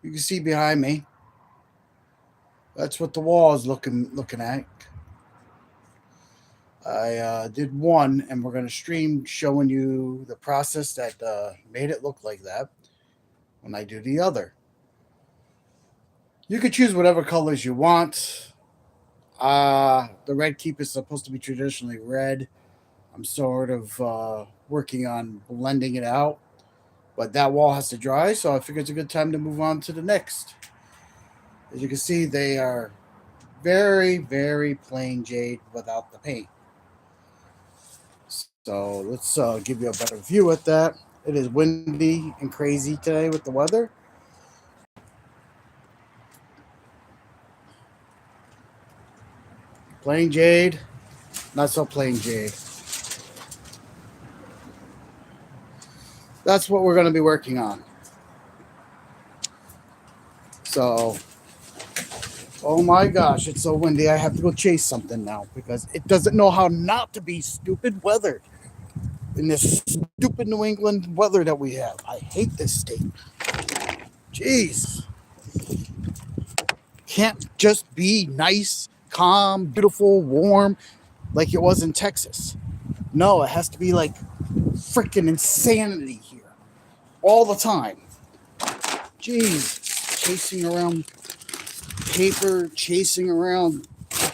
You can see behind me. That's what the wall is looking at. I did one, and we're gonna stream showing you the process that made it look like that when I do the other. You could choose whatever colors you want. The red keep is supposed to be traditionally red. I'm sort of working on blending it out, but that wall has to dry, so I figured it's a good time to move on to the next. As you can see, they are very, very plain jade without the paint. So let's give you a better view at that. It is windy and crazy today with the weather. Plain jade, not so plain jade. That's what we're going to be working on. So, oh my gosh, it's so windy. I have to go chase something now because it doesn't know how not to be stupid weather in this stupid New England weather that we have. I hate this state. Jeez. Can't just be nice, calm, beautiful, warm like it was in Texas. No, it has to be like freaking insanity here all the time. Jeez, chasing around paper, chasing around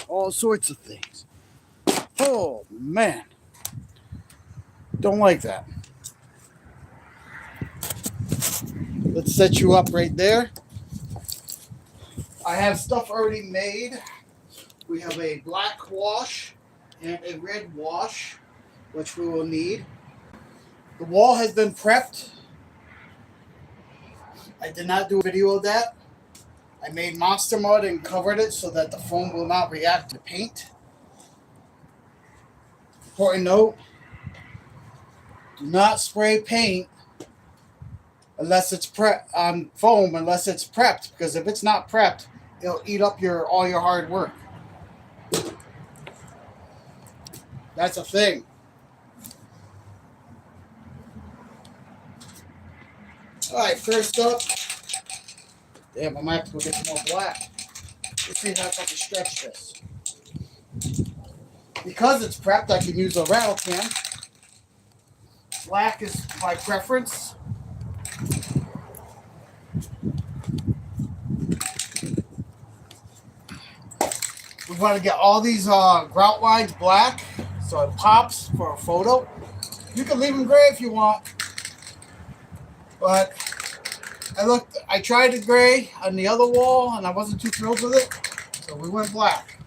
all sorts of things. Oh man, don't like that. Let's set you up right there. I have stuff already made. We have a black wash and a red wash, which we will need. The wall has been prepped. I did not do a video of that. I made monster mud and covered it so that the foam will not react to paint. Important note, do not spray paint unless it's foam unless it's prepped, because if it's not prepped, it'll eat up all your hard work. That's a thing. Alright, first up, damn, I might have to go get some more black. Let's see how I can stretch this. Because it's prepped, I can use a rattle can. Black is my preference. We want to get all these grout lines black so it pops for a photo. You can leave them gray if you want. But I tried the gray on the other wall and I wasn't too thrilled with it. So we went black.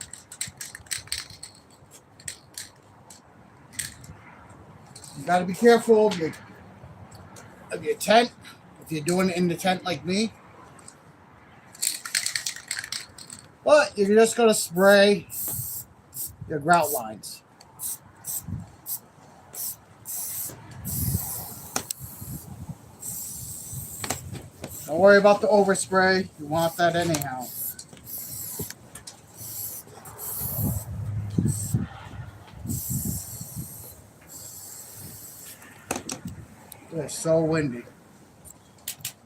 You got to be careful of your tent if you're doing it in the tent like me. But you're just going to spray your grout lines. Don't worry about the overspray. You want that anyhow. It's so windy.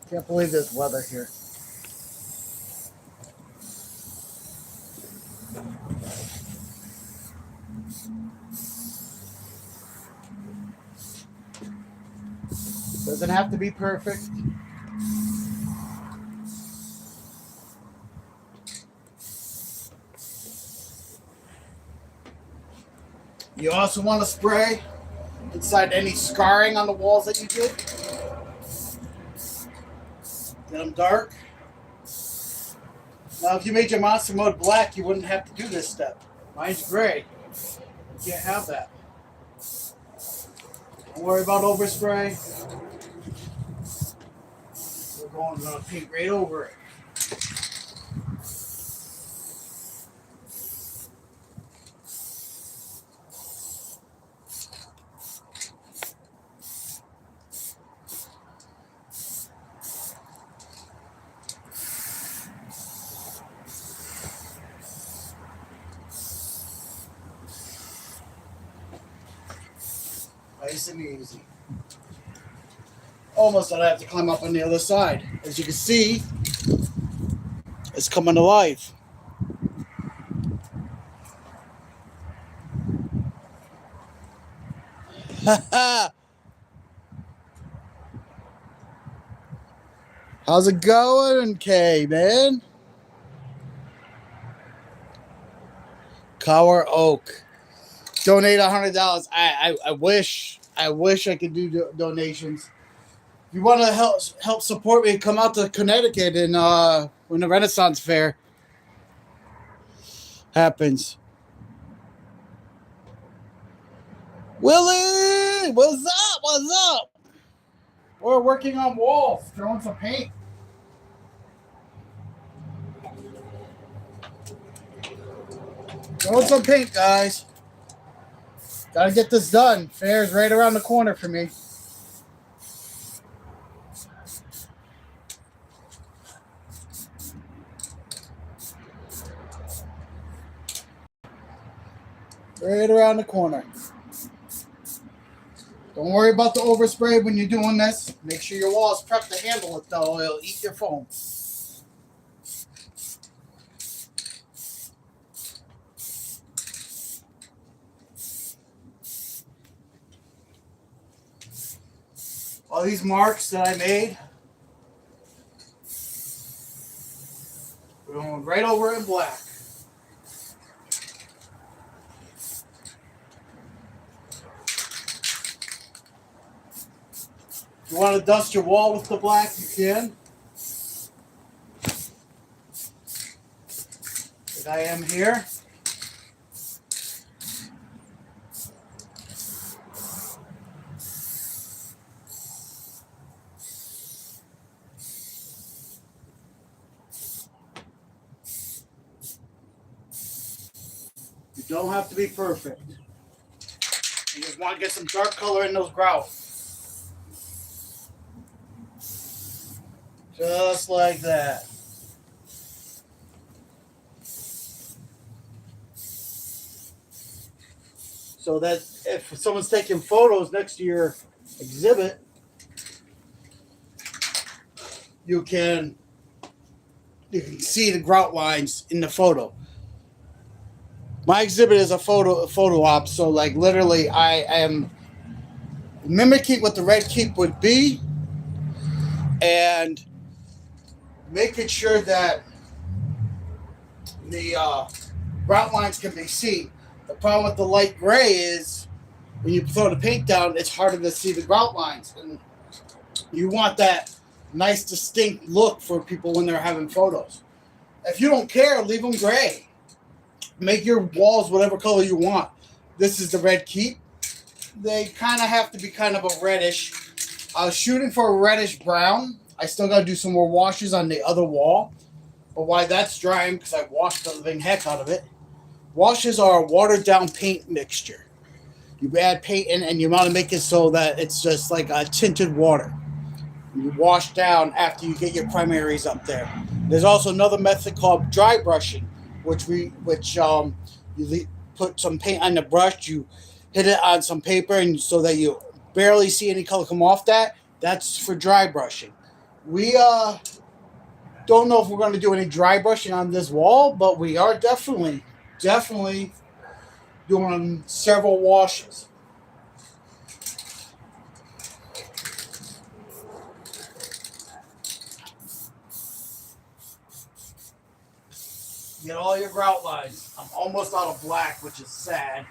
Can't believe this weather here. Doesn't have to be perfect. You also want to spray inside any scarring on the walls that you did. Get them dark. Now, if you made your monster mode black, you wouldn't have to do this step. Mine's gray. You can't have that. Don't worry about overspray. We're going to paint right over it. Nice and easy. Almost don't have to climb up on the other side. As you can see, It's coming alive. How's it going, Kay, man? Cower Oak. Donate $100. I wish I could do donations. If you want to help support me, come out to Connecticut and when the Renaissance Fair happens. Willie, what's up? What's up? We're working on walls, throwing some paint. Throwing some paint, guys. Gotta get this done. Fair's right around the corner for me. Right around the corner. Don't worry about the overspray when you're doing this. Make sure your wall is prepped to handle it, though. It'll eat your foam. All these marks that I made, we're going right over in black. If you want to dust your wall with the black, you can. Like I am here. You don't have to be perfect. You just want to get some dark color in those grouts. Just like that. So that if someone's taking photos next to your exhibit, you can see the grout lines in the photo. My exhibit is a photo op, so like literally I am mimicking what the red keep would be and making sure that the grout lines can be seen. The problem with the light gray is when you throw the paint down, it's harder to see the grout lines, and you want that nice distinct look for people when they're having photos. If you don't care, leave them gray. Make your walls whatever color you want. This is the red keep. They kind of have to be kind of a reddish. I was shooting for a reddish brown. I still got to do some more washes on the other wall. But while that's drying, because I washed the living heck out of it, washes are a watered down paint mixture. You add paint in and you want to make it so that it's just like a tinted water. You wash down after you get your primaries up there. There's also another method called dry brushing, which you put some paint on the brush, you hit it on some paper, and so that you barely see any color come off that. That's for dry brushing. We don't know if we're going to do any dry brushing on this wall, but we are definitely doing several washes. Get all your grout lines. I'm almost out of black, which is sad.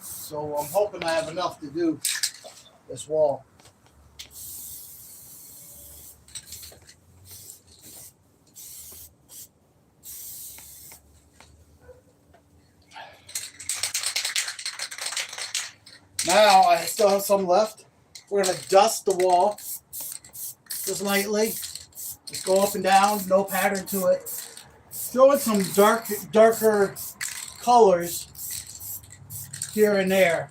So I'm hoping I have enough to do this wall. Now I still have some left. We're going to dust the wall just lightly. Just go up and down, no pattern to it. Throw in some darker colors here and there.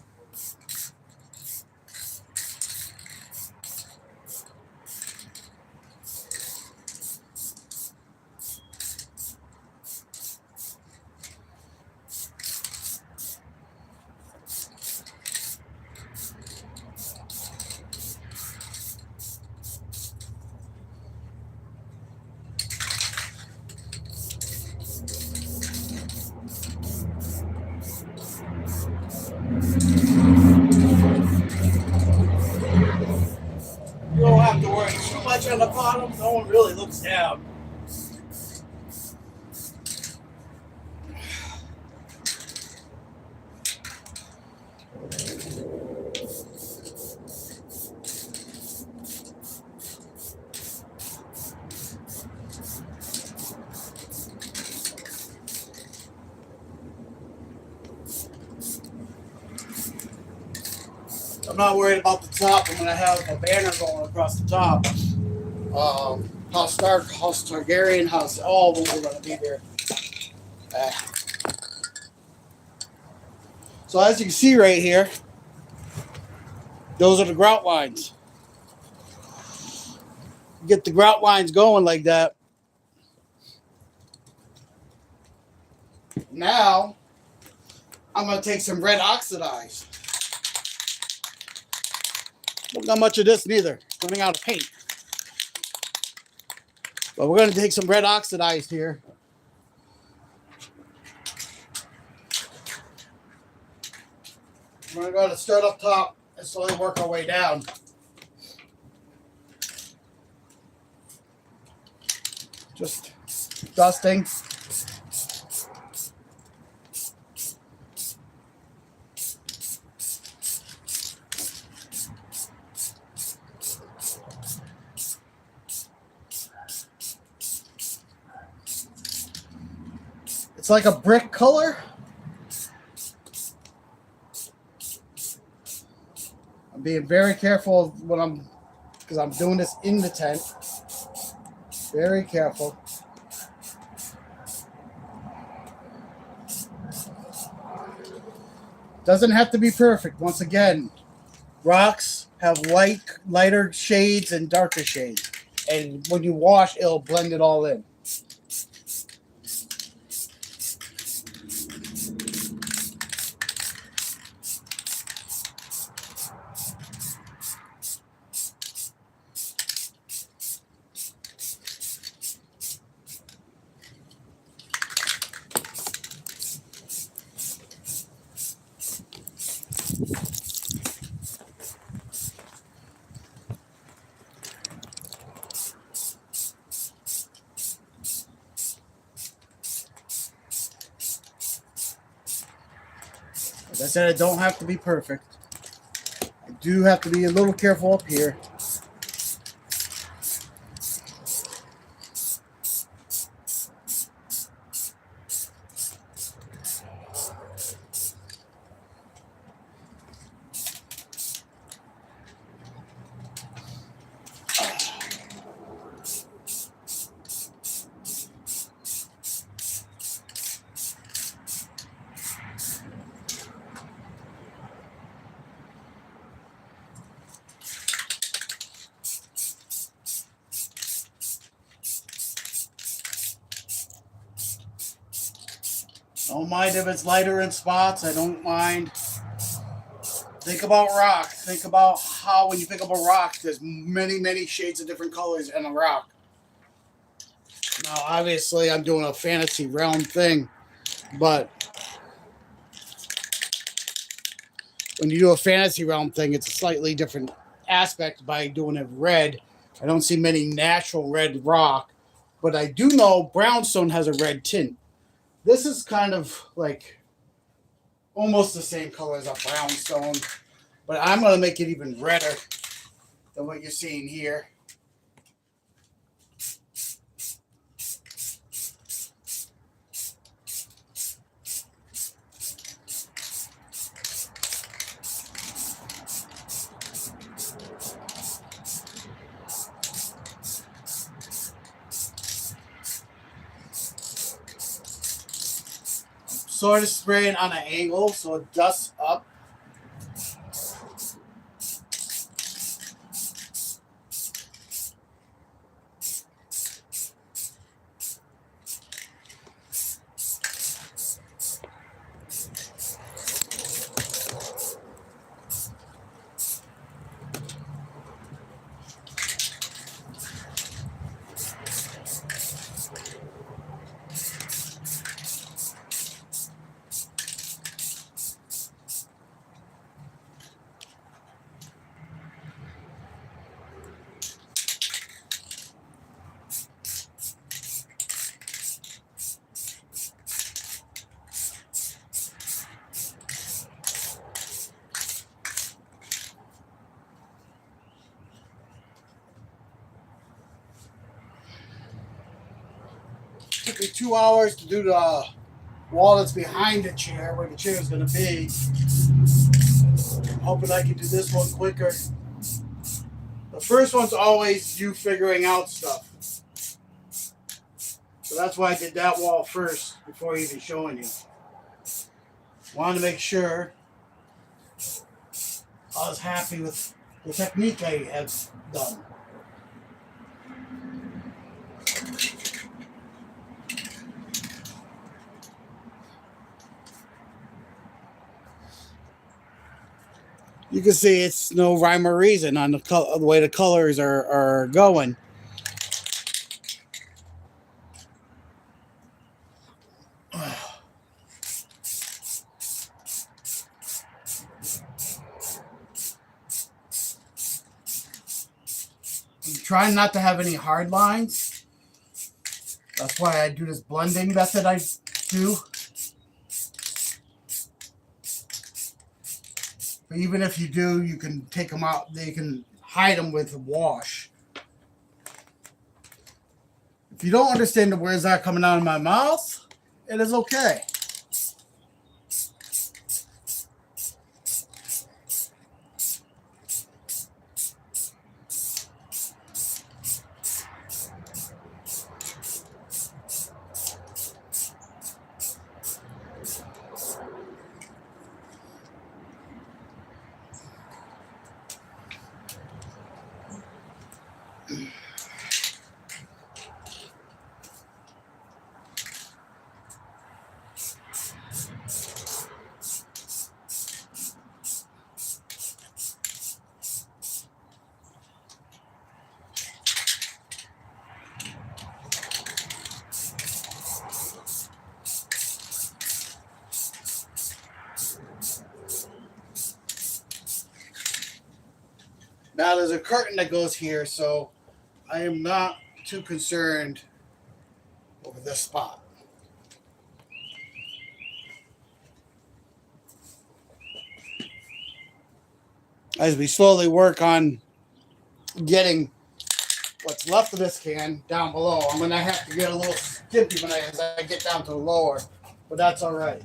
have to worry too much on the bottom. No one really looks down. I'm not worried about the top. I'm going to have a banner going across the top. House Stark, House Targaryen, House, all of them are going to be there. So as you can see right here, those are the grout lines. Get the grout lines going like that. Now, I'm going to take some red oxidized. Don't got much of this neither. Running out of paint. But we're going to take some red oxidized here. We're going to start up top and slowly work our way down. Just dusting. It's like a brick color. I'm being very careful when because I'm doing this in the tent. Very careful. Doesn't have to be perfect. Once again, rocks have lighter shades and darker shades. And when you wash, it'll blend it all in. As I said, it don't have to be perfect. I do have to be a little careful up here. Don't mind if it's lighter in spots. I don't mind. Think about rock. Think about how when you pick up a rock, there's many, many shades of different colors in a rock. Now, obviously, I'm doing a fantasy realm thing, but when you do a fantasy realm thing, it's a slightly different aspect by doing it red. I don't see many natural red rock, but I do know brownstone has a red tint. This is kind of like almost the same color as a brownstone, but I'm going to make it even redder than what you're seeing here. Sort of spraying on an angle so it dusts up. Took me 2 hours to do the wall that's behind the chair, where the chair is going to be. I'm hoping I can do this one quicker. The first one's always you figuring out stuff. So that's why I did that wall first before even showing you. Wanted to make sure I was happy with the technique I have done. You can see it's no rhyme or reason on the way the colors are going. I'm trying not to have any hard lines. That's why I do this blending method I do. But even if you do, you can take them out. You can hide them with a wash. If you don't understand the words that are coming out of my mouth, it is okay. Now there's a curtain that goes here, so I am not too concerned over this spot. As we slowly work on getting what's left of this can down below, I'm going to have to get a little skimpy as I get down to the lower, but that's all right.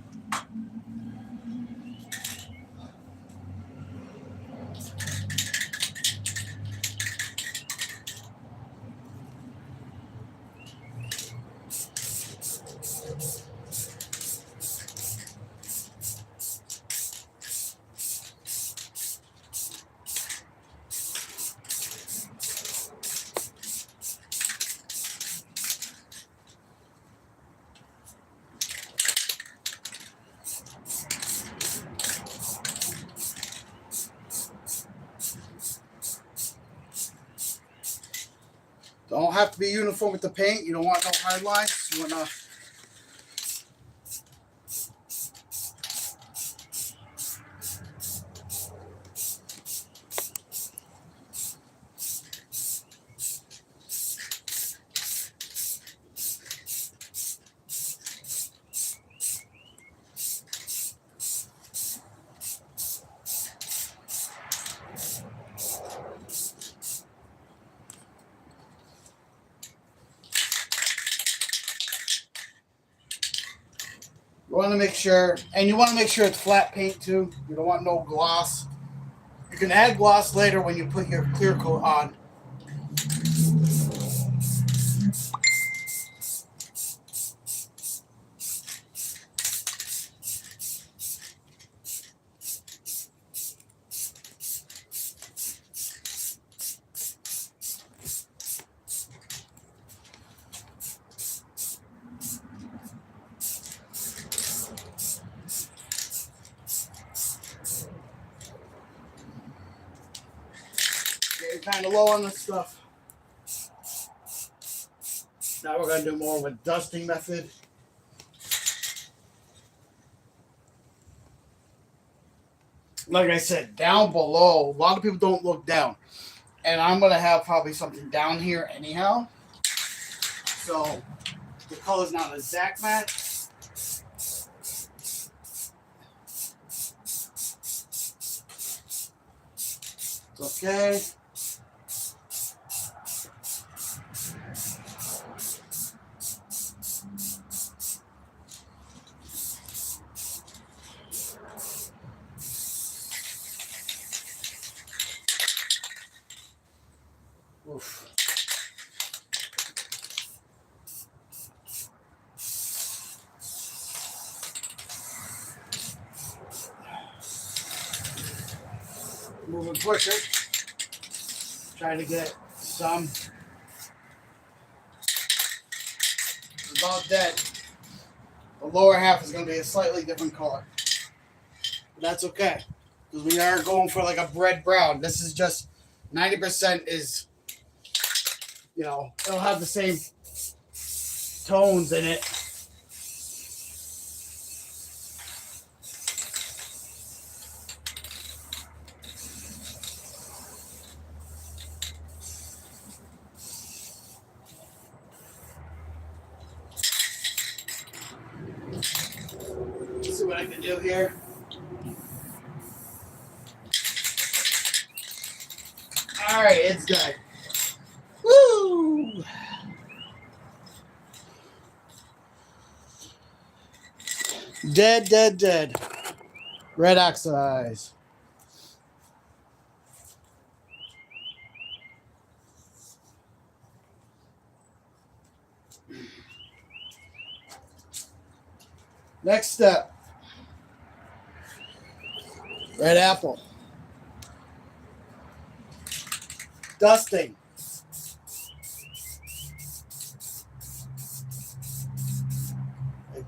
Don't have to be uniform with the paint. You don't want no hard lines. You want to make sure, and you want to make sure it's flat paint too. You don't want no gloss. You can add gloss later when you put your clear coat on. Getting kind of low on this stuff. Now we're going to do more of a dusting method. Like I said, down below, a lot of people don't look down. And I'm going to have probably something down here anyhow. So the color's not exact match. It's okay. moving quicker. Try to get some. About dead. The lower half is going to be a slightly different color. But that's okay. Because we are going for like a bread brown. This is just 90% is, you know, it'll have the same tones in it. Let's see what I can do here. Alright, it's good. Woo! Dead, dead, dead. Red oxidize. Next step. Red apple. Dusting.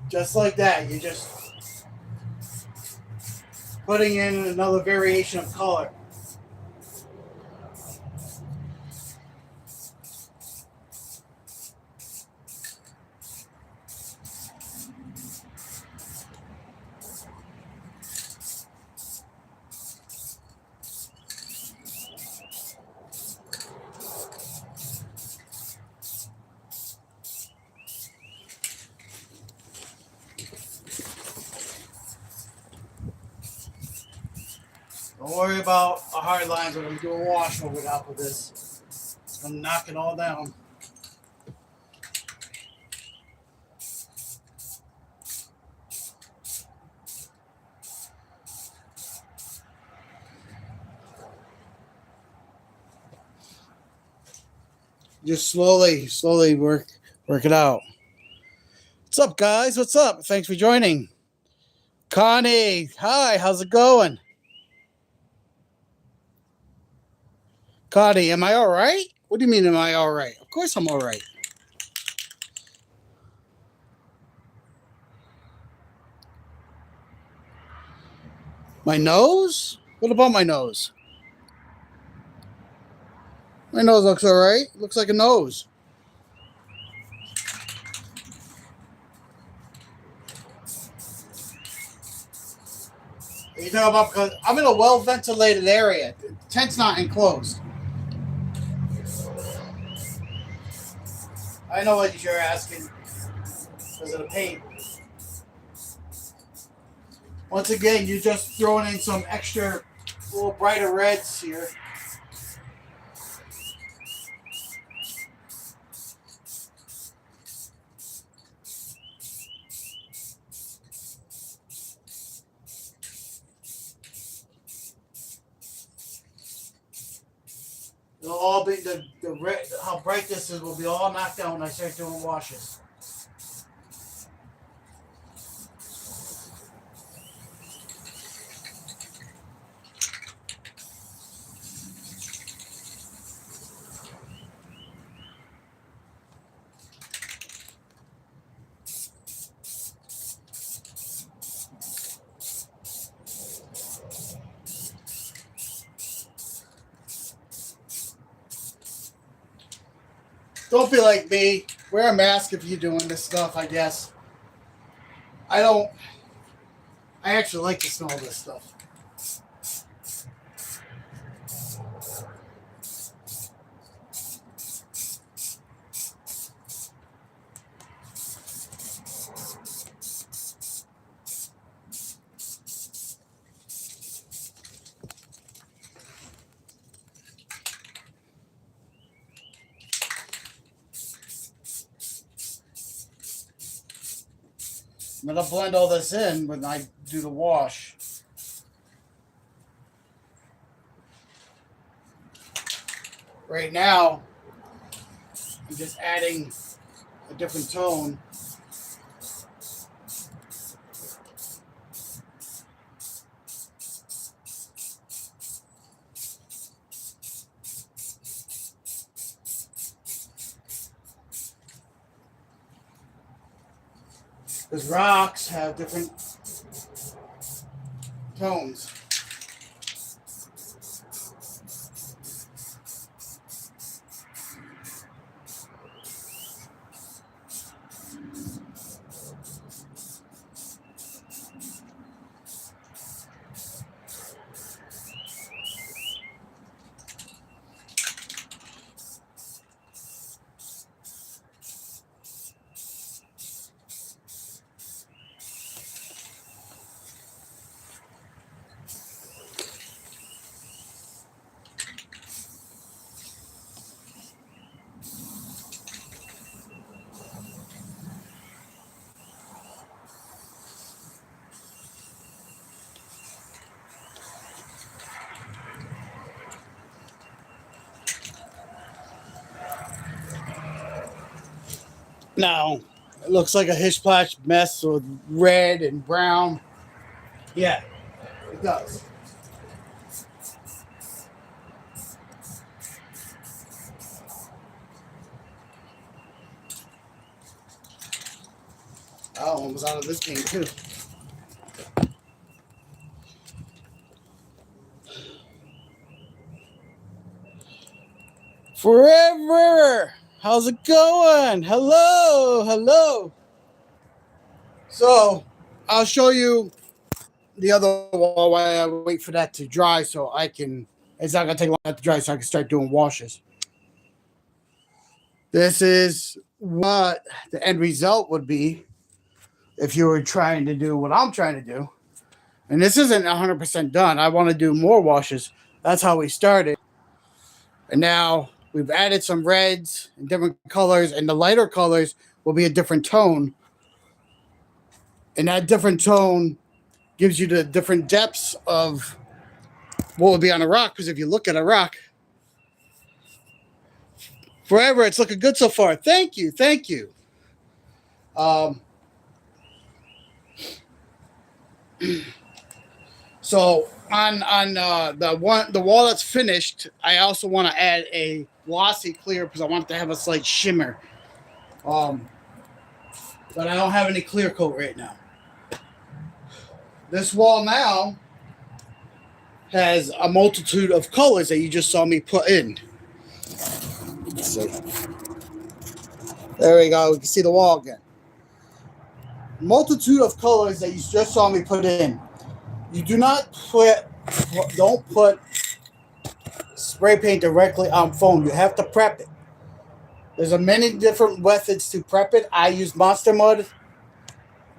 Just like that. You're just putting in another variation of color. Don't worry about the hard lines when I'm doing wash over top of this. I'm knocking all down. Just slowly work it out. What's up, guys? What's up? Thanks for joining. Connie, hi, how's it going? Connie, am I all right? What do you mean, am I all right? Of course I'm all right. My nose? What about my nose? My nose looks all right. Looks like a nose. You know about, because I'm in a well-ventilated area. The tent's not enclosed. I know what you're asking because of the paint. Once again, you're just throwing in some extra little brighter reds here. It'll all be the red, how bright this is will be all knocked down when I start doing washes. Don't be like me. Wear a mask if you're doing this stuff, I guess. I actually like to smell this stuff. I'm going to blend all this in when I do the wash. Right now, I'm just adding a different tone. Because rocks have different tones. Now, it looks like a hish-splash mess with red and brown. Yeah, it does. Oh, one was out of this game too. Forever! How's it going? Hello, hello. So, I'll show you the other wall while I wait for that to dry so I can. It's not gonna take long to dry so I can start doing washes. This is what the end result would be if you were trying to do what I'm trying to do. And this isn't 100% done. I want to do more washes. That's how we started. And now we've added some reds and different colors, and the lighter colors will be a different tone. And that different tone gives you the different depths of what would be on a rock. Because if you look at a rock, forever, it's looking good so far. Thank you, thank you. So on the wall that's finished, I also want to add a glossy clear because I want it to have a slight shimmer. But I don't have any clear coat right now. This wall now has a multitude of colors that you just saw me put in. Let's see. There we go. We can see the wall again. Multitude of colors that you just saw me put in. You don't put spray paint directly on foam. You have to prep it. There's a many different methods to prep it. I use Monster Mud.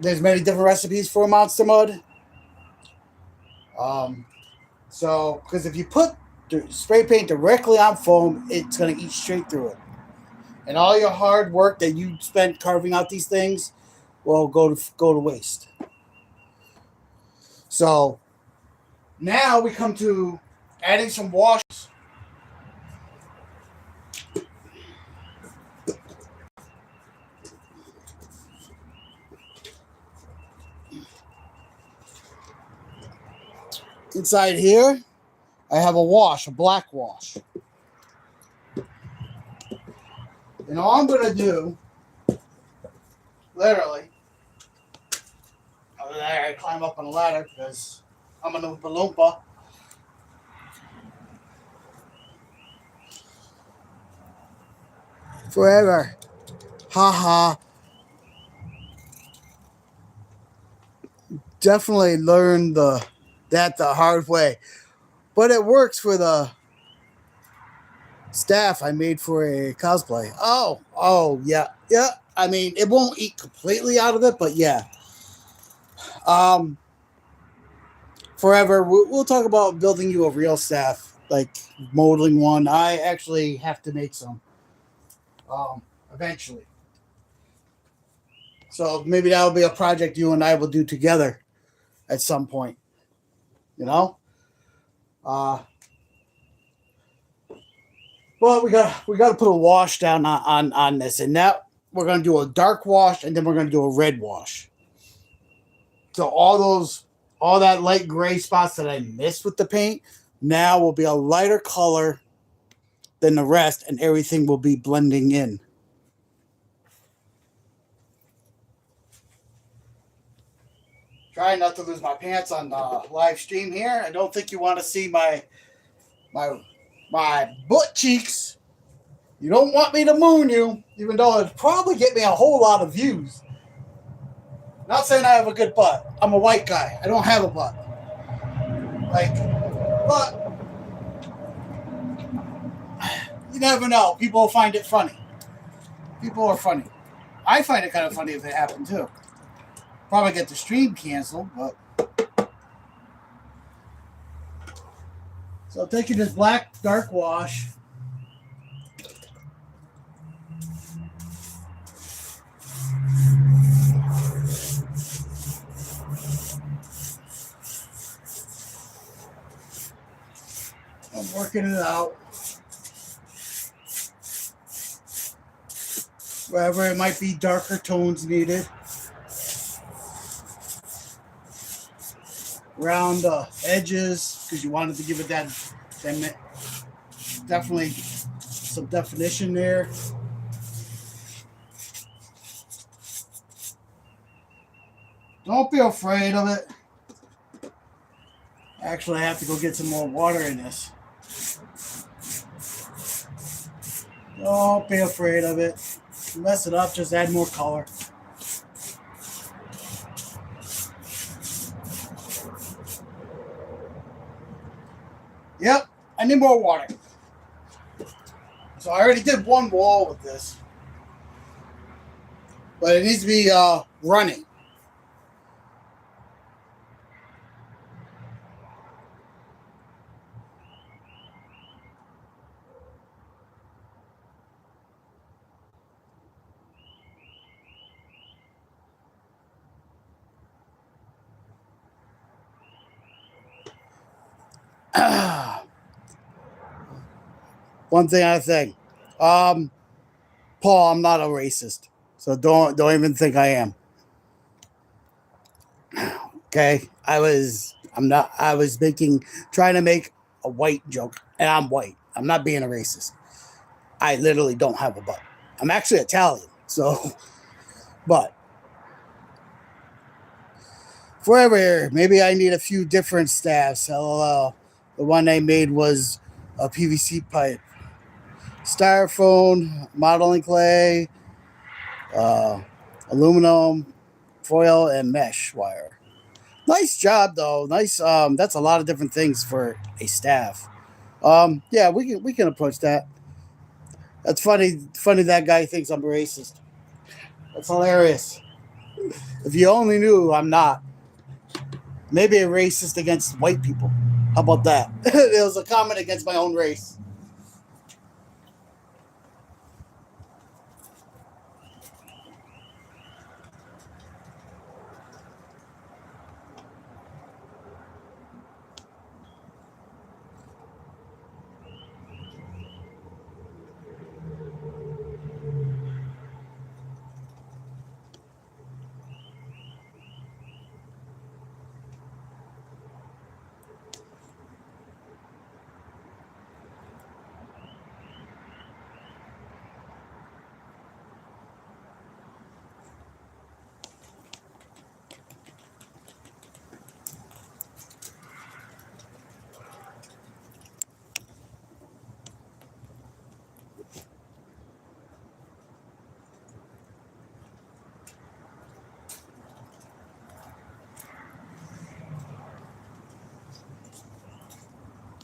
There's many different recipes for Monster Mud. So, because if you put the spray paint directly on foam, it's going to eat straight through it. And all your hard work that you spent carving out these things will go to waste. So, now we come to adding some washes. Inside here, I have a black wash. And all I'm going to do, literally, over there, I climb up on a ladder because I'm an Oompa Loompa. Forever. Haha. Definitely learned that the hard way. But it works for the staff I made for a cosplay. Oh, yeah. I mean, it won't eat completely out of it, but yeah. Forever, we'll talk about building you a real staff, like molding one. I actually have to make some eventually. So maybe that'll be a project you and I will do together at some point. You know? Well, we got to put a wash down on this, and now we're gonna do a dark wash, and then we're gonna do a red wash. So all that light gray spots that I missed with the paint now will be a lighter color than the rest, and everything will be blending in. Trying not to lose my pants on the live stream here. I don't think you want to see my my butt cheeks. You don't want me to moon you, even though it'd probably get me a whole lot of views. Not saying I have a good butt. I'm a white guy. I don't have a butt. But you never know. People will find it funny. People are funny. I find it kind of funny if it happened too. Probably get the stream canceled, but. So taking this black dark wash. I'm working it out. Wherever it might be darker tones needed. Around the edges, because you wanted to give it that definitely some definition there. Don't be afraid of it. Actually, I have to go get some more water in this. Don't be afraid of it. Mess it up, just add more color. Yep, I need more water. So I already did one wall with this. But it needs to be running. One thing I think, Paul, I'm not a racist, so don't even think I am. Okay, I was trying to make a white joke, and I'm white. I'm not being a racist. I literally don't have a butt. I'm actually Italian, so, but forever, maybe I need a few different staffs. LOL. The one I made was a PVC pipe, styrofoam, modeling clay, aluminum, foil, and mesh wire. Nice job, though. Nice. That's a lot of different things for a staff. Yeah, we can approach that. That's funny. Funny that guy thinks I'm racist. That's hilarious. If you only knew, I'm not. Maybe a racist against white people. How about that? It was a comment against my own race.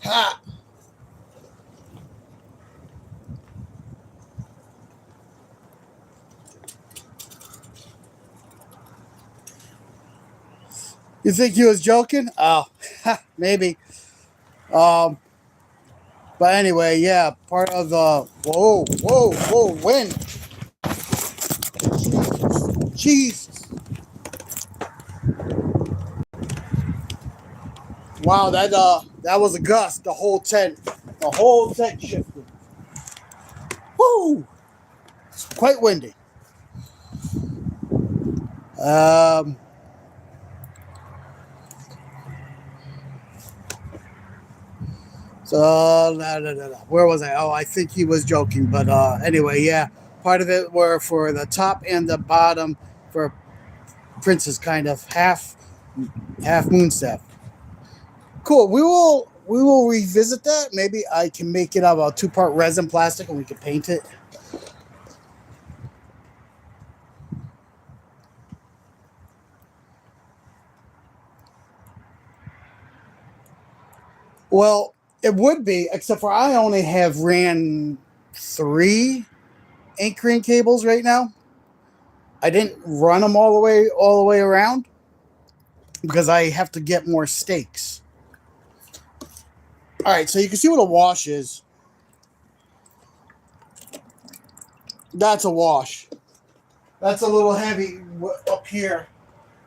Ha! You think he was joking? Oh, maybe. But anyway, yeah, part of the whoa, wind. Jesus. Wow, that was a gust. The whole tent shifted. Woo! It's quite windy. So, where was I? Oh, I think he was joking. But anyway, yeah, part of it were for the top and the bottom for Prince's kind of half half moon staff. Cool. We will revisit that. Maybe I can make it out of a 2-part resin plastic and we can paint it. Well, it would be, except for I only have ran 3 anchoring cables right now. I didn't run them all the way around because I have to get more stakes. All right, so you can see what a wash is. That's a wash. That's a little heavy up here.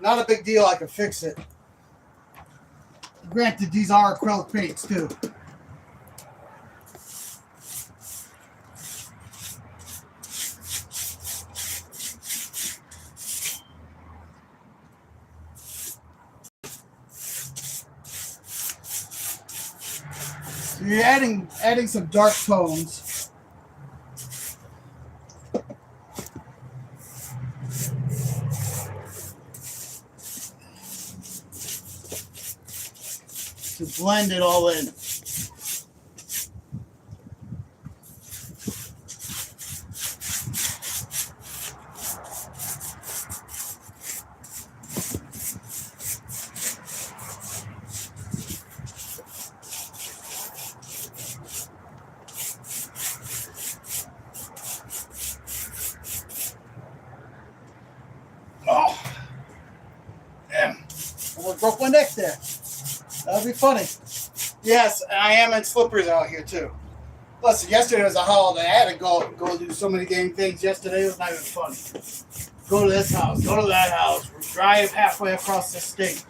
Not a big deal. I can fix it. Granted, these are acrylic paints too. So you're adding some dark tones. To blend it all in. Oh, damn. Almost broke my neck there. That would be funny. Yes, I am in slippers out here too. Listen, yesterday was a holiday. I had to go do so many game things yesterday. It was not even fun. Go to this house, go to that house, drive halfway across the state.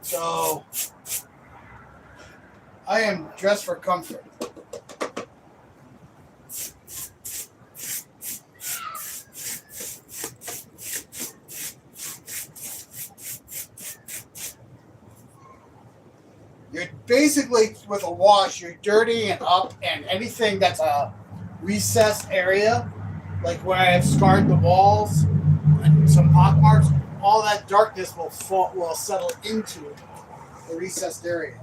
So, I am dressed for comfort. You're basically, with a wash, you're dirtying it up, and anything that's a recessed area, like where I have scarred the walls and some pock marks, all that darkness will settle into the recessed area.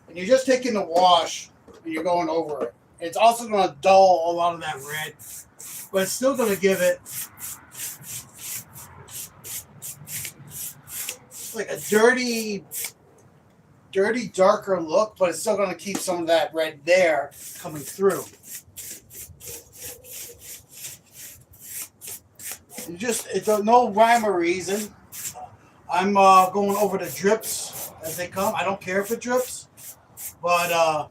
And you're just taking the wash and you're going over it. It's also going to dull a lot of that red, but it's still going to give it like a dirty, darker look, but it's still going to keep some of that red there coming through. It's no rhyme or reason. I'm going over the drips as they come. I don't care if it drips, but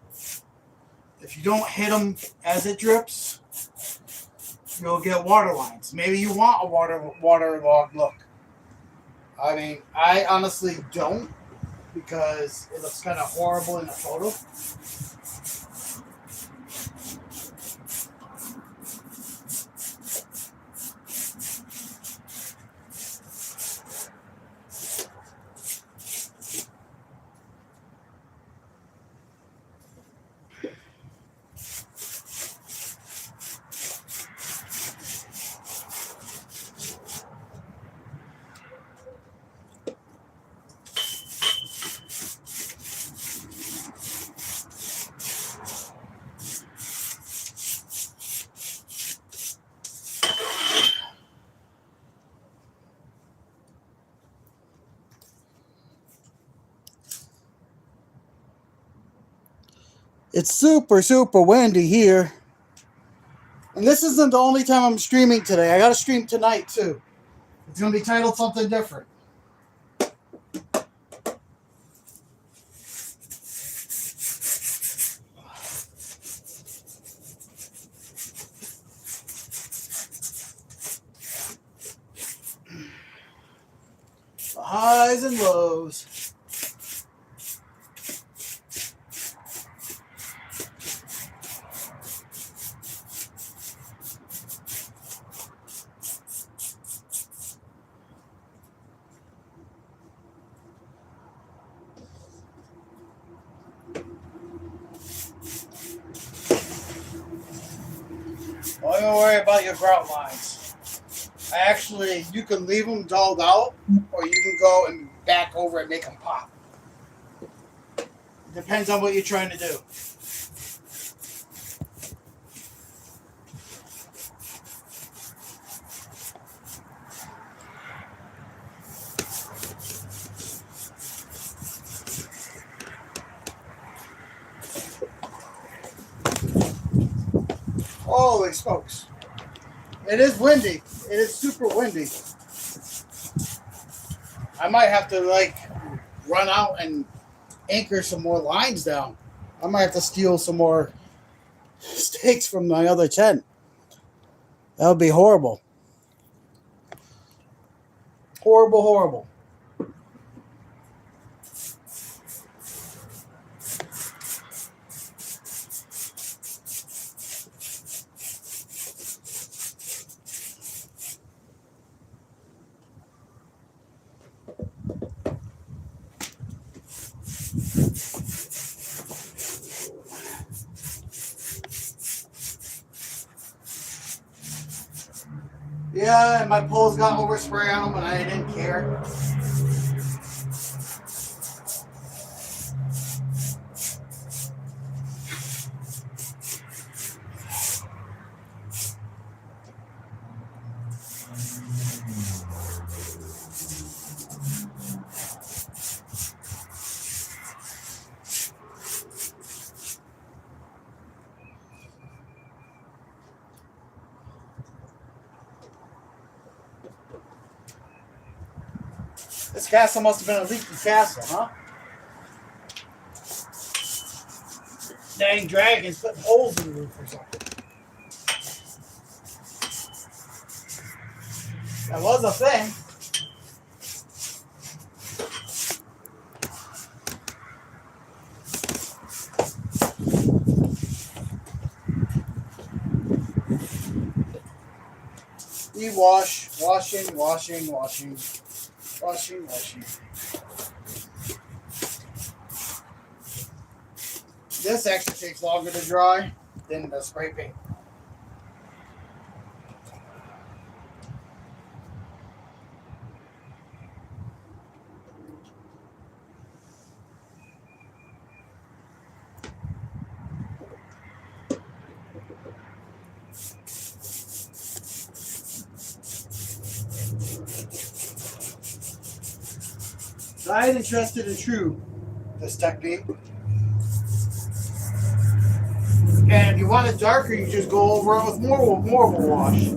if you don't hit them as it drips, you'll get water lines. Maybe you want a waterlogged look. I mean, I honestly don't, because it looks kind of horrible in the photo. It's super, super windy here. And this isn't the only time I'm streaming today. I got to stream tonight, too. It's going to be titled something different. The highs and lows. Don't worry about your grout lines. You can leave them dulled out, or you can go and back over and make them pop. Depends on what you're trying to do. Holy smokes. It is windy. It is super windy. I might have to run out and anchor some more lines down. I might have to steal some more stakes from my other tent. That would be horrible. Horrible, horrible. Yeah, and my poles got overspray on them and I didn't care. This castle must have been a leaky castle, huh? Dang dragons putting holes in the roof or something. That was a thing. We washing. This actually takes longer to dry than the spray paint. I ain't interested in this technique. And if you want it darker, you just go over it with more of a wash.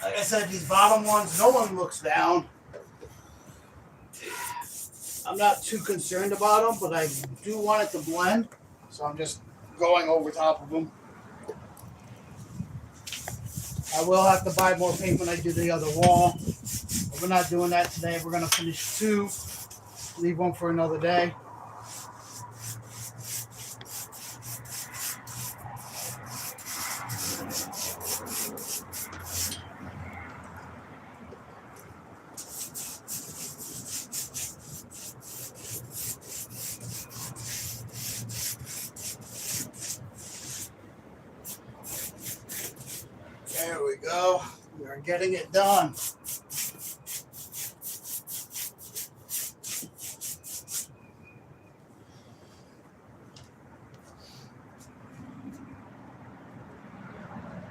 Like I said, these bottom ones, no one looks down. I'm not too concerned about them, but I do want it to blend, so I'm just going over top of them. I will have to buy more paint when I do the other wall. But we're not doing that today. We're going to finish 2, leave one for another day. There we go. We are getting it done.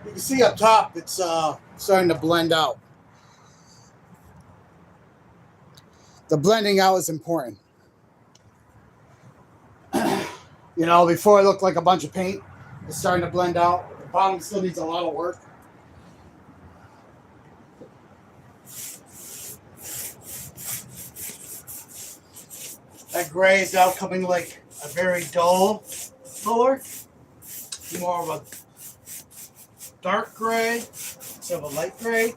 You can see up top, it's starting to blend out. The blending out is important. You know, before it looked like a bunch of paint, it's starting to blend out. The bottom still needs a lot of work. That gray is now coming like a very dull color. More of a dark gray instead of a light gray.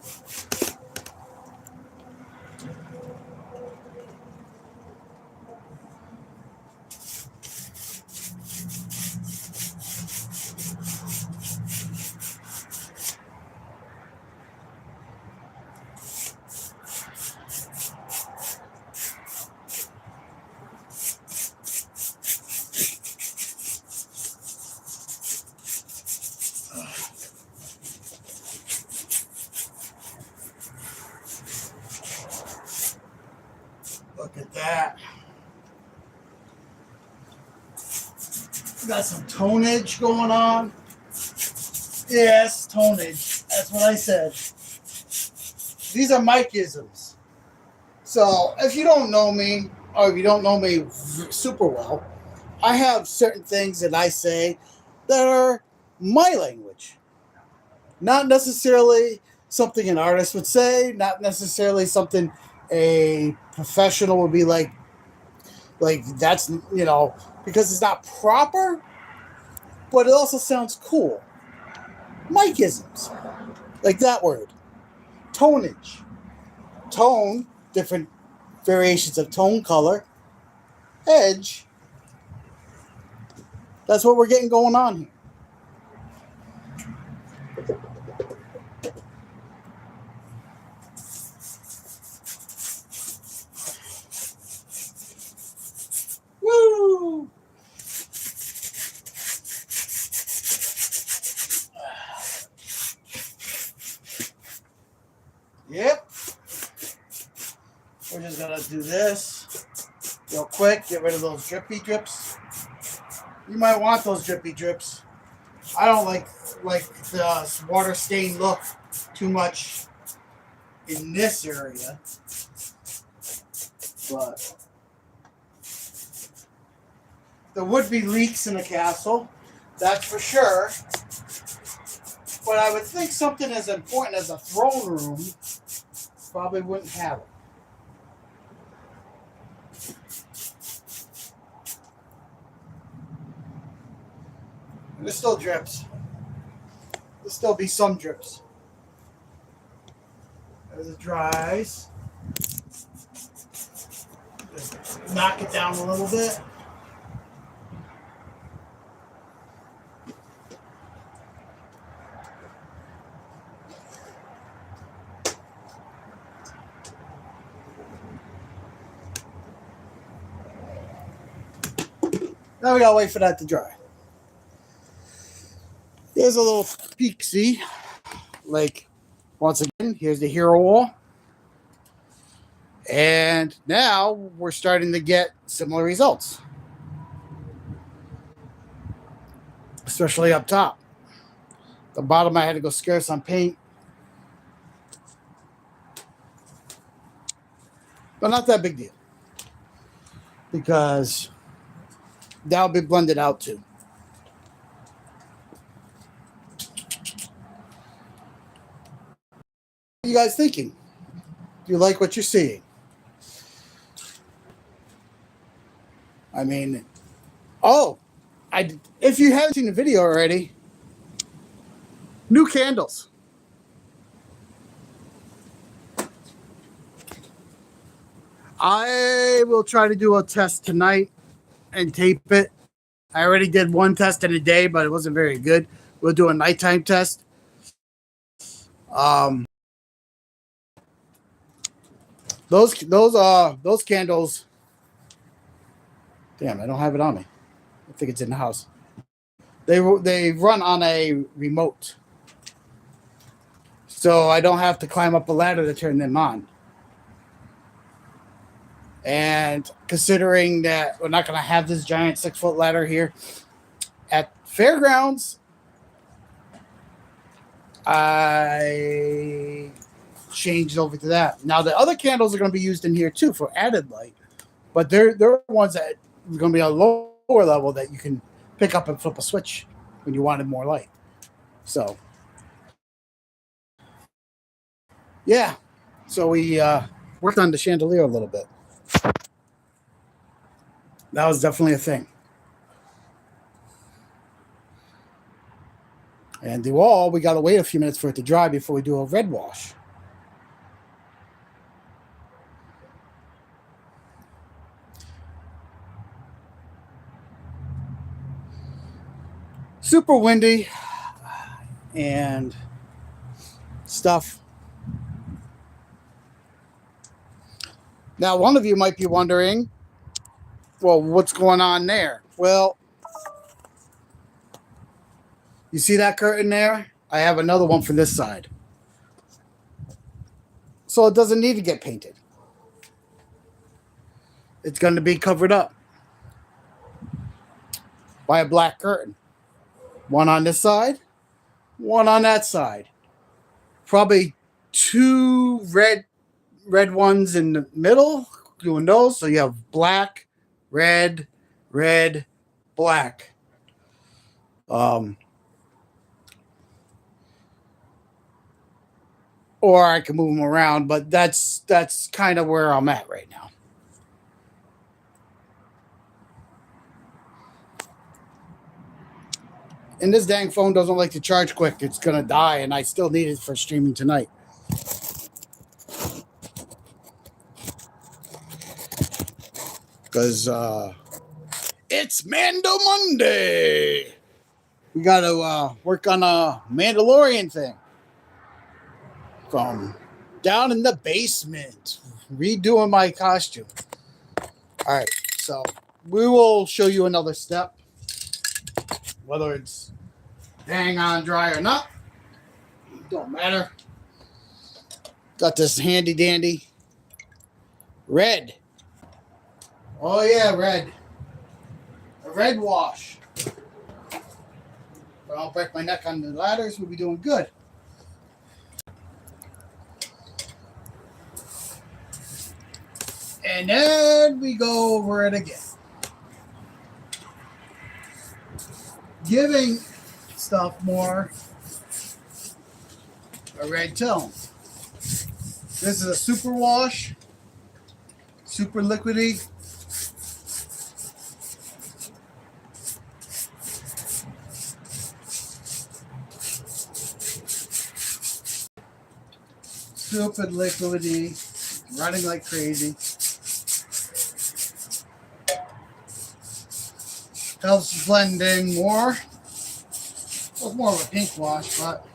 Look at that. We got some tonage going on. Yes, tonage. That's what I said. These are Mike-isms. So if you don't know me, or if you don't know me super well, I have certain things that I say that are my language. Not necessarily something an artist would say, not necessarily something a professional would be like that's, because it's not proper, but it also sounds cool. Mike-isms, like that word. Tonage. Tone, different variations of tone color. Edge. That's what we're getting going on here. Woo! Yep. We're just gonna do this real quick. Get rid of those drippy drips. You might want those drippy drips. I don't like the water stain look too much in this area, but there would be leaks in the castle, that's for sure. But I would think something as important as a throne room probably wouldn't have it. And there still drips. There'll still be some drips. As it dries, just knock it down a little bit. Now we gotta wait for that to dry. Here's a little peek, see? Like, once again, here's the hero wall. And now we're starting to get similar results. Especially up top. The bottom, I had to go scarce on paint. But not that big deal. Because that'll be blended out too. What are you guys thinking? Do you like what you're seeing? I mean, if you haven't seen the video already, new candles. I will try to do a test tonight and tape it. I already did one test in a day, but it wasn't very good. We'll do a nighttime test. Those candles. Damn, I don't have it on me. I think it's in the house. They run on a remote, so I don't have to climb up a ladder to turn them on. And considering that we're not going to have this giant 6-foot ladder here at fairgrounds, I changed over to that. Now the other candles are going to be used in here too for added light, but they're ones that are going to be a lower level that you can pick up and flip a switch when you wanted more light. So yeah, so we worked on the chandelier a little bit. That was definitely a thing. And the wall, we got to wait a few minutes for it to dry before we do a red wash. Super windy and stuff. Now, one of you might be wondering, well, what's going on there? Well, you see that curtain there? I have another one for this side. So it doesn't need to get painted. It's going to be covered up by a black curtain. One on this side, one on that side. Probably two red ones in the middle, doing those. So you have black, red, red, black. Or I can move them around, but that's kind of where I'm at right now. And this dang phone doesn't like to charge quick. It's gonna die, and I still need it for streaming tonight. Because it's Mando Monday. We got to work on a Mandalorian thing from down in the basement, redoing my costume. All right, so we will show you another step, whether it's dang on dry or not. Don't matter. Got this handy dandy red. Oh yeah, red. A red wash. If I don't break my neck on the ladders, we'll be doing good. And then we go over it again. Giving stuff more a red tone. This is a super wash, super liquidy. Super liquidy, running like crazy. Helps blend in more. Well, more of a pink wash, but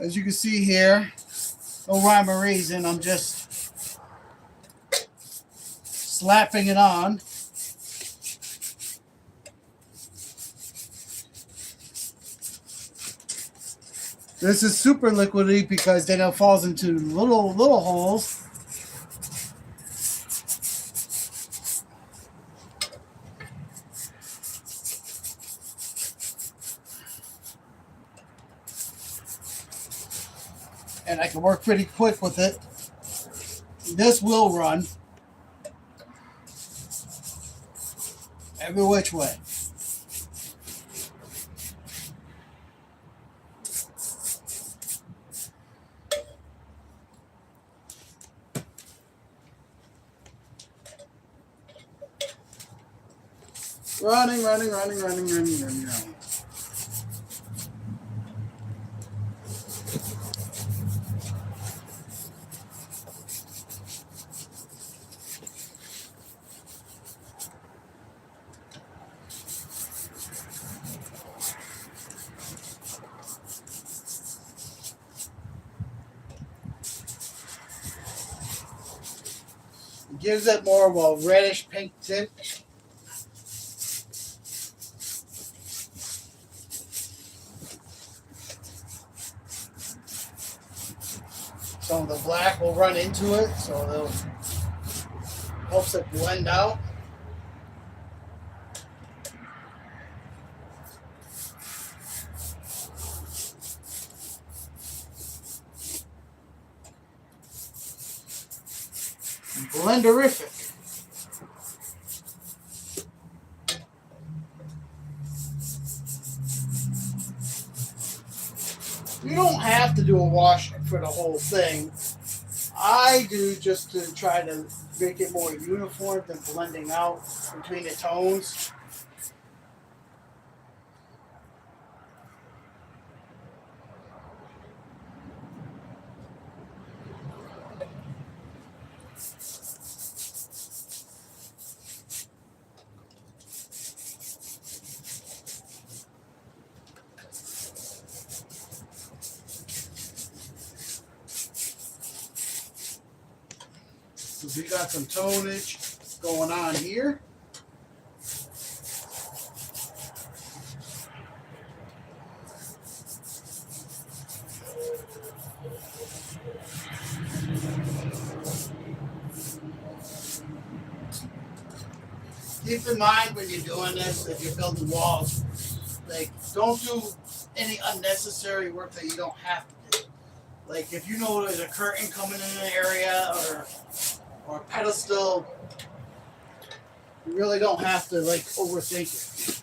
as you can see here, no rhyme or reason, I'm just slapping it on. This is super liquidy because then it falls into little holes. And I can work pretty quick with it. This will run every which way. Running. Gives it more of a reddish pink tint. Some of the black will run into it, so it helps it blend out. Blenderific. You don't have to do a wash for the whole thing. I do just to try to make it more uniform than blending out between the tones. So we got some tonage going on here. Keep in mind when you're doing this, if you're building walls, like don't do any unnecessary work that you don't have to do. Like if you know there's a curtain coming in an area or a pedestal, you really don't have to like overthink it.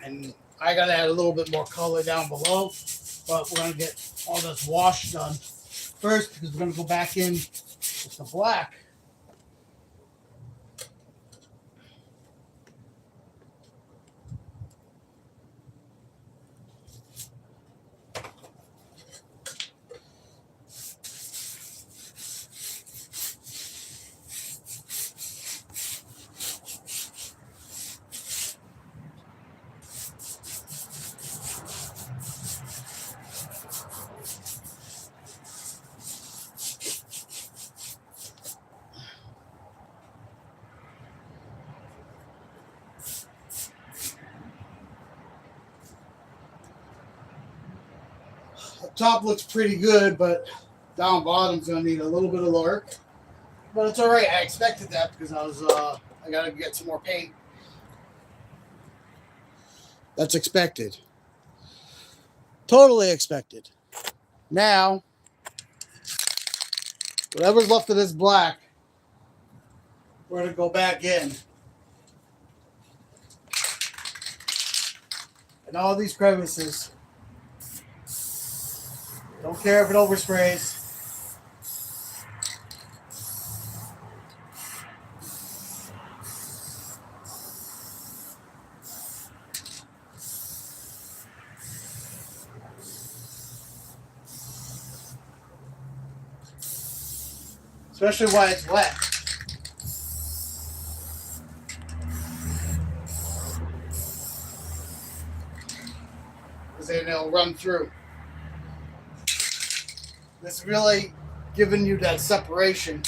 And I gotta add a little bit more color down below, but we're gonna get all this wash done first because we're gonna go back in with the black. The top looks pretty good, but down bottom's gonna need a little bit of work. But it's all right. I expected that because I gotta get some more paint. That's expected. Totally expected. Now, whatever's left of this black, we're gonna go back in. And all these crevices. Don't care if it oversprays. Especially while it's wet. Because then it'll run through. It's really giving you that separation.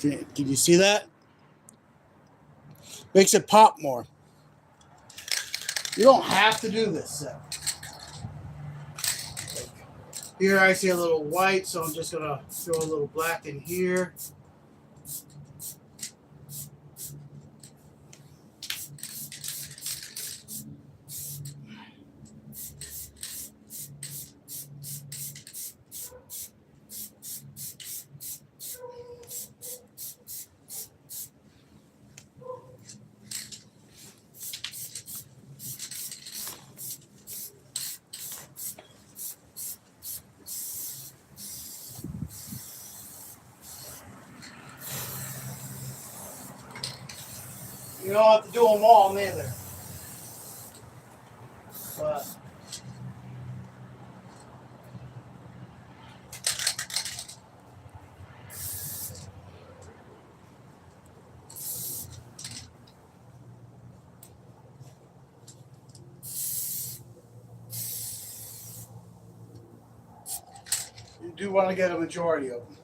Can you see that? Makes it pop more. You don't have to do this. Here I see a little white, so I'm just gonna throw a little black in here. You don't have to do them all neither. But do want to get a majority of them.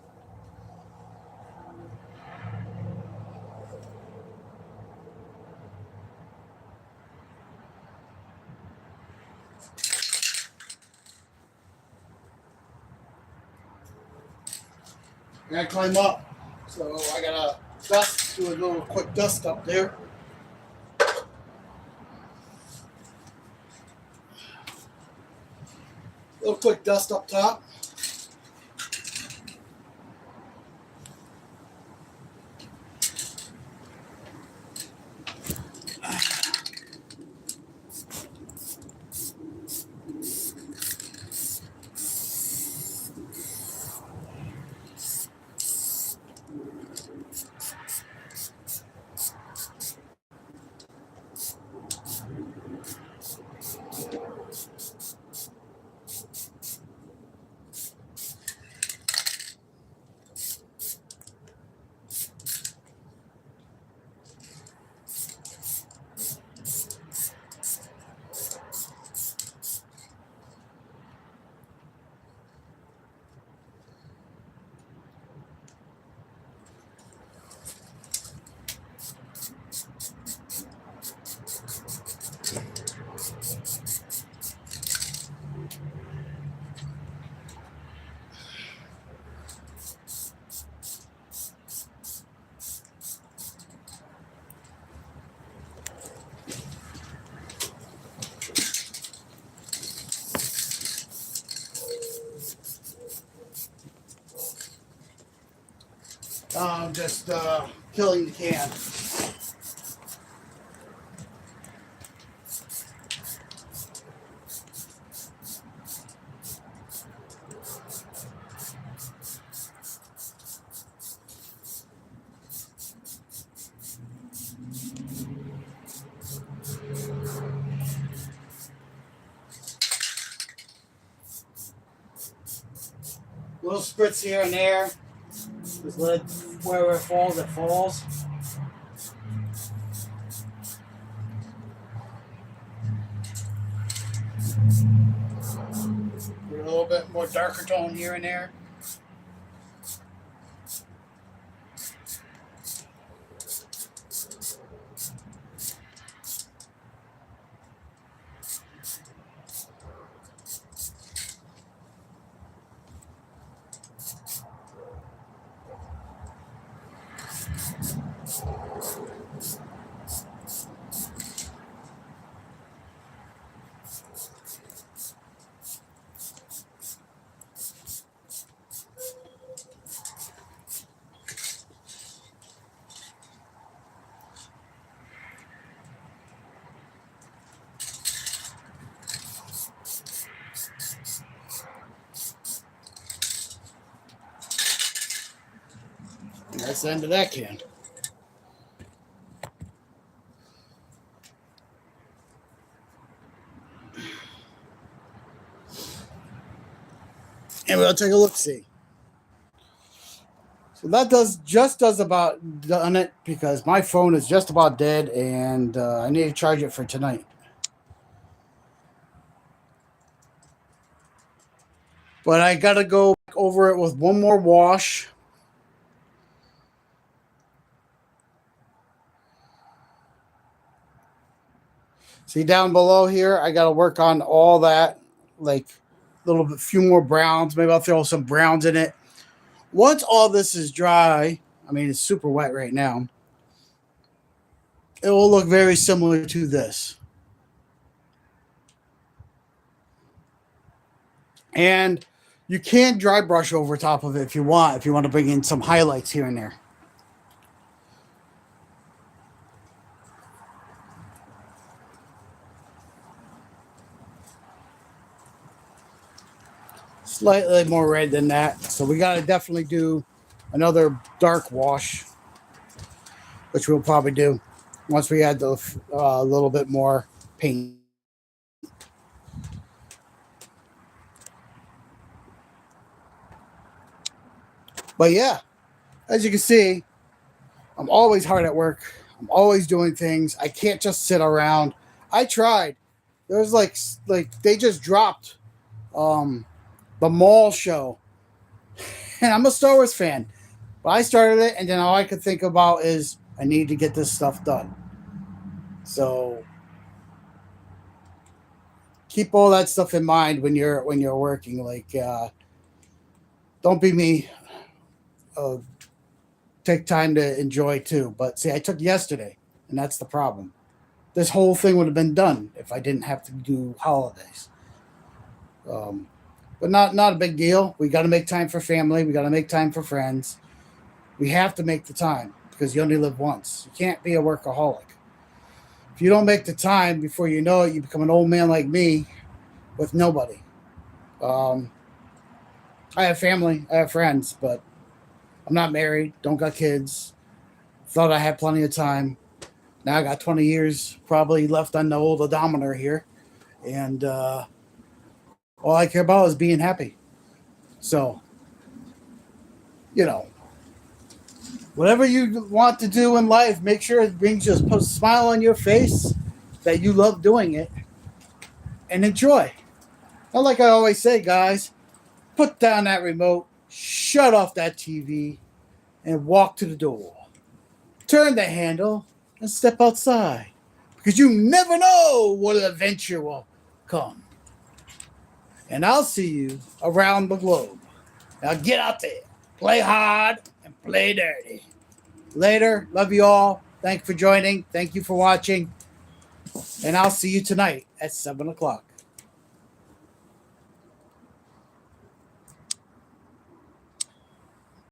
I gotta climb up. So I gotta dust, do a little quick dust up there. Little quick dust up top. Just killing the can. Little spritz here and there. Just let it, wherever it falls, it falls. Get a little bit more darker tone here and there. And that's the end of that can. And we'll take a look see. So that does about done it because my phone is just about dead and I need to charge it for tonight. But I gotta go over it with one more wash. See down below here, I gotta work on all that, like a little bit, few more browns. Maybe I'll throw some browns in it. Once all this is dry, I mean it's super wet right now. It will look very similar to this. And you can dry brush over top of it if you want to bring in some highlights here and there. Slightly more red than that. So we got to definitely do another dark wash, which we'll probably do once we add the little bit more paint. But yeah, as you can see, I'm always hard at work. I'm always doing things. I can't just sit around. I tried. There's like they just dropped the mall show And I'm a Star Wars fan. But I started it, and then all I could think about is I need to get this stuff done. So keep all that stuff in mind when you're working. Like, don't be me. Uh, Take time to enjoy too. But see, I took yesterday, and that's the problem. This whole thing would have been done if I didn't have to do holidays. Um, but not a big deal. We got to make time for family. We got to make time for friends. We have to make the time because you only live once. You can't be a workaholic. If you don't make the time, before you know it, you become an old man like me with nobody. Um, I have family, I have friends, but I'm not married, don't got kids. Thought I had plenty of time. Now I got 20 years probably left on the old odometer here. And all I care about is being happy. So, you know, whatever you want to do in life, make sure it brings you a smile on your face, that you love doing it, and enjoy. Not like I always say, guys, put down that remote, shut off that TV, and walk to the door. Turn the handle and step outside. Because you never know what adventure will come. And I'll see you around the globe. Now get out there, play hard, and play dirty. Later, love you all. Thank you for joining. Thank you for watching. And I'll see you tonight at 7 o'clock.